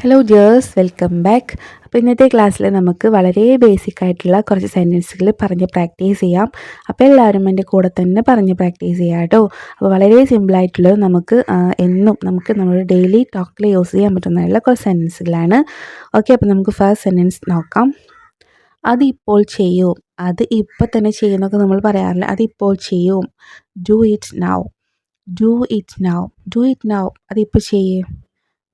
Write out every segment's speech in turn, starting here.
Hello dears, welcome back. അപ്പോൾ ഇന്നത്തെ ക്ലാസ്സിൽ നമുക്ക് വളരെ ബേസിക് ആയിട്ടുള്ള കുറച്ച് സെൻറ്റൻസുകൾ പറഞ്ഞ് പ്രാക്ടീസ് ചെയ്യാം. അപ്പോൾ എല്ലാവരും എൻ്റെ കൂടെ തന്നെ പറഞ്ഞ് പ്രാക്ടീസ് ചെയ്യാം കേട്ടോ. അപ്പോൾ വളരെ സിമ്പിളായിട്ടുള്ളത് എന്നും നമ്മുടെ ഡെയിലി ടോക്കിൽ യൂസ് ചെയ്യാൻ പറ്റുന്നതായിട്ടുള്ള കുറച്ച് സെൻറ്റൻസുകളാണ്. ഓക്കെ, അപ്പോൾ നമുക്ക് ഫസ്റ്റ് സെൻറ്റൻസ് നോക്കാം. അത് ഇപ്പോൾ ചെയ്യും, അത് ഇപ്പോൾ തന്നെ ചെയ്യുന്നൊക്കെ നമ്മൾ പറയാറില്ല. അതിപ്പോൾ ചെയ്യും. Do it now, do it now, do it now. അതിപ്പോൾ ചെയ്യേ.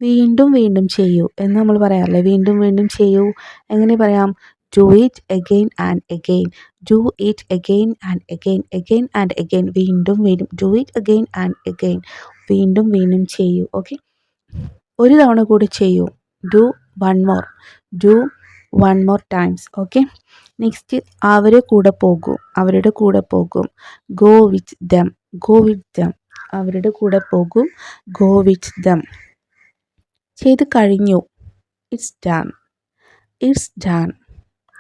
വീണ്ടും വീണ്ടും ചെയ്യൂ എന്ന് നമ്മൾ പറയാറില്ലേ. വീണ്ടും വീണ്ടും ചെയ്യൂ എങ്ങനെ പറയാം? Do it again and again, do it again and again, again and again, വീണ്ടും വീണ്ടും, do it again and again, വീണ്ടും വീണ്ടും ചെയ്യൂ. ഓക്കെ, ഒരു തവണ കൂടി ചെയ്യൂ. Do one more, do one more times. Okay, next അവരുടെ കൂടെ പോകും, അവരുടെ കൂടെ പോകും. Go with dum, go with dum, അവരുടെ കൂടെ പോകും. Go with dum. ചെയ്ത് കഴിഞ്ഞു. It's done, it's done,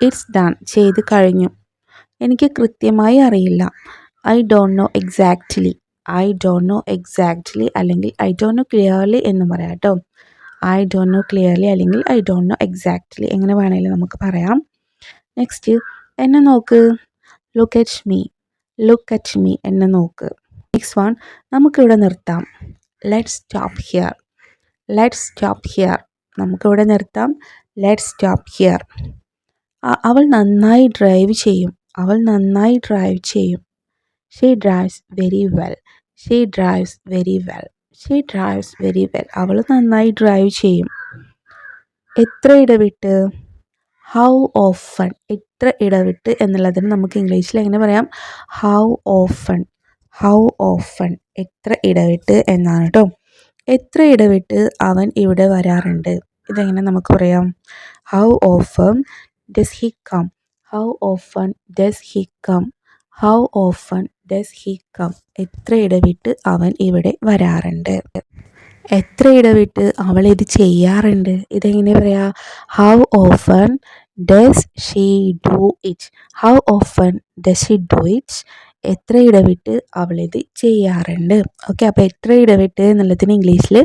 it's done. ചെയ്ത് കഴിഞ്ഞു. എനിക്ക് കൃത്യമായി അറിയില്ല. I don't know exactly, I don't know exactly അല്ലെങ്കിൽ ഐ ഡോണ്ട് നോ ക്ലിയർലി എന്ന് പറയാം കേട്ടോ. ഐ ഡോണ്ട് നോ ക്ലിയർലി അല്ലെങ്കിൽ ഐ ഡോണ്ട് നോ എക്സാക്ട്ലി എങ്ങനെ വേണമെങ്കിലും നമുക്ക് പറയാം. നെക്സ്റ്റ്, എന്നെ നോക്ക്. Look at me, look at me, എന്നെ നോക്ക്. നെക്സ്റ്റ് വൺ, നമുക്കിവിടെ നിർത്താം. Let's stop here, let's stop here, നമുക്കിവിടെ നിർത്താം. Let's stop here. അവൾ നന്നായി ഡ്രൈവ് ചെയ്യും, അവൾ നന്നായി ഡ്രൈവ് ചെയ്യും. She drives very well, she drives very well, she drives very well. അവൾ നന്നായി ഡ്രൈവ് ചെയ്യും. എത്ര ഇടവിട്ട്. ഹൗ ഓഫൺ, എത്ര ഇടവിട്ട് എന്നുള്ളതിന് നമുക്ക് ഇംഗ്ലീഷിൽ എങ്ങനെ പറയാം? ഹൗ ഓഫൺ, ഹൗ ഓഫൺ, എത്ര ഇടവിട്ട് എന്നാണ് കേട്ടോ. എത്ര ഇടവിട്ട് അവൻ ഇവിടെ വരാറുണ്ട്. ഇതെങ്ങനെ നമുക്ക് പറയാം? How often does he come, how often does he come, how often does he come. എത്ര ഇടവിട്ട് അവൻ ഇവിടെ വരാറുണ്ട്. എത്ര ഇടവിട്ട് അവൾ ഇത് ചെയ്യാറുണ്ട്. ഇതെങ്ങനെ പറയാം? How often does she do it, how often does she do it. എത്ര ഇടവിട്ട് അവളിത് ചെയ്യാറുണ്ട്. ഓക്കെ, അപ്പോൾ എത്ര ഇടവിട്ട് എന്നുള്ളതിന് ഇംഗ്ലീഷിൽ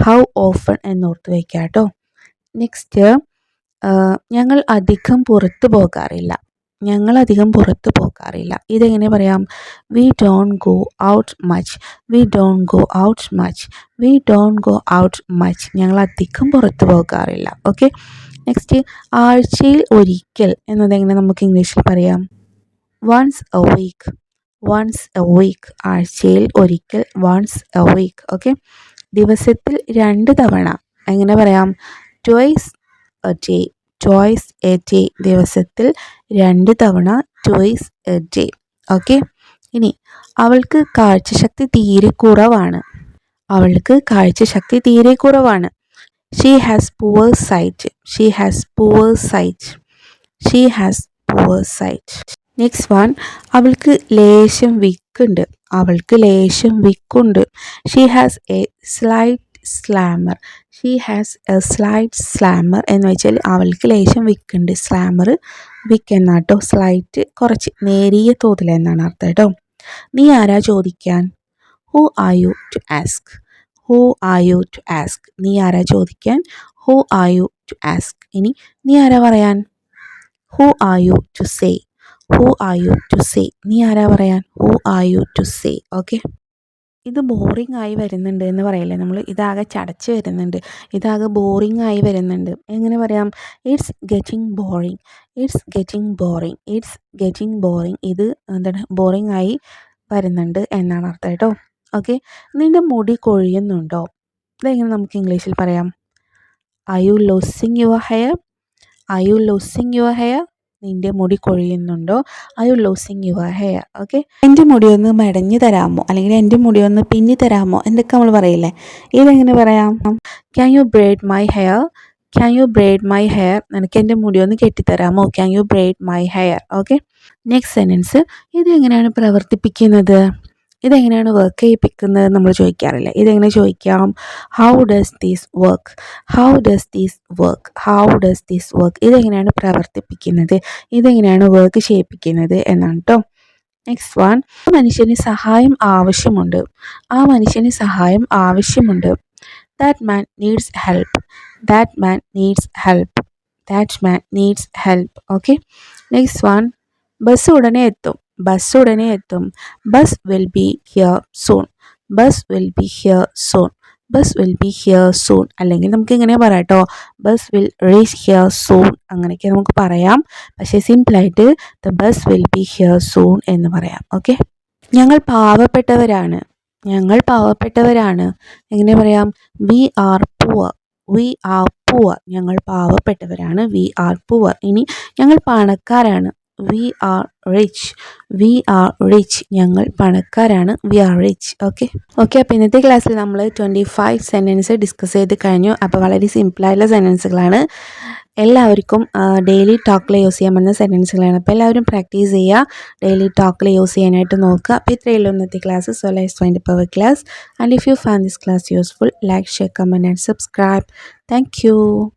ഹൗ ഓഫൺ എന്നോർത്ത് വയ്ക്കുക കേട്ടോ. നെക്സ്റ്റ്, ഞങ്ങൾ അധികം പുറത്ത് പോകാറില്ല, ഞങ്ങൾ അധികം പുറത്ത് പോകാറില്ല. ഇതെങ്ങനെ പറയാം? We don't go out much, we don't go out much, we don't go out much. ഞങ്ങൾ അധികം പുറത്ത് പോകാറില്ല. ഓക്കെ, നെക്സ്റ്റ്, ആഴ്ചയിൽ ഒരിക്കൽ എന്നതെങ്ങനെ നമുക്ക് ഇംഗ്ലീഷിൽ പറയാം? Once a week, once a week, ആഴ്ചയിൽ ഒരിക്കൽ, വൺസ് എ വീക്ക്. ഓക്കെ, ദിവസത്തിൽ 2 തവണ എങ്ങനെ പറയാം? Twice A day, twice A day, ദിവസത്തിൽ 2 തവണ, ട്വൈസ് എ ഡേ. ഓക്കെ, ഇനി അവൾക്ക് കാഴ്ചശക്തി തീരെ കുറവാണ്, അവൾക്ക് കാഴ്ചശക്തി തീരെ കുറവാണ്. She has poor sight, she has poor sight, she has poor sight. Next one, അവൾക്ക് ലേശം വിക്കുണ്ട്, അവൾക്ക് ലേശം വിക്കുണ്ട്. She has a slight stammer, she has a slight stammer എന്ന് വെച്ചാൽ അവൾക്ക് ലേശം വിക്കുണ്ട്. സ്ലാമർ വിക്ക് എന്നാട്ടോ. സ്ലൈറ്റ് കുറച്ച് നേരിയ തോതിൽ എന്നാണ് അർത്ഥം കേട്ടോ. നീ ആരാ ചോദിക്കാൻ? Who are you to ask, who are you to ask. നീ ആരാ ചോദിക്കാൻ? Who are you to ask. ഇനി നീ ആരാ പറയാൻ? Who are you to say, who are you to say. നീ ആരാ പറയാൻ? Who are you to say. Okay, ഇത് ബോറിംഗ് ആയി വരുന്നുണ്ട് എന്ന് പറയില്ലേ നമ്മൾ, ഇതാകെ ചടച്ച് വരുന്നുണ്ട്, ഇതാകെ ബോറിംഗ് ആയി വരുന്നുണ്ട്. എങ്ങനെ പറയാം? It's getting boring, it's getting boring, it's getting boring. ഇത് എന്താണ്? ബോറിംഗ് ആയി വരുന്നുണ്ട് എന്നാണ് അർത്ഥം കേട്ടോ. ഓക്കെ, നിൻ്റെ മുടി കൊഴിയുന്നുണ്ടോ? ഇതെങ്ങനെ നമുക്ക് ഇംഗ്ലീഷിൽ പറയാം? Are you losing your hair, are you losing your hair. നിൻ്റെ മുടി കൊഴിയുന്നുണ്ടോ? Are you losing your hair. Okay, എൻ്റെ മുടി ഒന്ന് മെടഞ്ഞു തരാമോ, അല്ലെങ്കിൽ എൻ്റെ മുടി ഒന്ന് പിന്നി തരാമോ എന്നൊക്കെ നമ്മൾ പറയില്ലേ. ഇതെങ്ങനെ പറയാം? Can you braid my hair, can you braid my hair. നിനക്ക് എൻ്റെ മുടി ഒന്ന് കെട്ടിത്തരാമോ? Can you braid my hair. Okay, next sentence, ഇതെങ്ങനെയാണ് പ്രവർത്തിപ്പിക്കുന്നത്, ഇതെങ്ങനെയാണ് വർക്ക് ചെയ്യിപ്പിക്കുന്നത് നമ്മൾ ചോദിക്കാറില്ല. ഇതെങ്ങനെ ചോദിക്കാം? How does this work, how does this work, how does this work. ഇതെങ്ങനെയാണ് പ്രവർത്തിപ്പിക്കുന്നത്, ഇതെങ്ങനെയാണ് വർക്ക് ചെയ്യിപ്പിക്കുന്നത് എന്നാണ് കേട്ടോ. നെക്സ്റ്റ് വൺ, ആ മനുഷ്യന് സഹായം ആവശ്യമുണ്ട്, ആ മനുഷ്യന് സഹായം ആവശ്യമുണ്ട്. That man needs help, That man needs help. That man needs help. Okay. Next one. Bus ഉടനെ എത്തും. ബസ് ഉടനെ എത്തും. Bus will be here soon. Bus will be here soon. Bus will be here soon. അല്ലെങ്കിൽ നമുക്ക് ഇങ്ങനെ പറയാം കേട്ടോ, bus will reach here soon. അങ്ങനെയൊക്കെ നമുക്ക് പറയാം. പക്ഷേ സിമ്പിളായിട്ട് the bus will be here soon എന്ന് പറയാം. ഓക്കെ. ഞങ്ങൾ പാവപ്പെട്ടവരാണ്. ഞങ്ങൾ പാവപ്പെട്ടവരാണ്. എങ്ങനെ പറയാം? We are poor. We are poor. ഞങ്ങൾ പാവപ്പെട്ടവരാണ്. We are poor. ഇനി ഞങ്ങൾ പണക്കാരാണ്. We are rich. We are rich. ഞങ്ങൾ പണക്കാരാണ്. We are rich. ഓക്കെ. അപ്പോൾ ഇന്നത്തെ ക്ലാസ്സിൽ നമ്മൾ 25 സെൻറ്റൻസ് ഡിസ്കസ് ചെയ്ത് കഴിഞ്ഞു. അപ്പോൾ വളരെ സിമ്പിളായിട്ടുള്ള സെൻറ്റൻസുകളാണ്. എല്ലാവർക്കും ഡെയിലി ടോക്കിൽ യൂസ് ചെയ്യാൻ പറ്റുന്ന സെൻറ്റൻസുകളാണ്. അപ്പോൾ എല്ലാവരും പ്രാക്ടീസ് ചെയ്യുക. ഡെയിലി ടോക്കിൽ യൂസ് ചെയ്യാനായിട്ട് നോക്കുക. അപ്പോൾ ഇത്രയേ ഉള്ളൂ ഇന്നത്തെ class. So let's find up our class. And if you find this class useful, like, share, comment and subscribe. Thank U.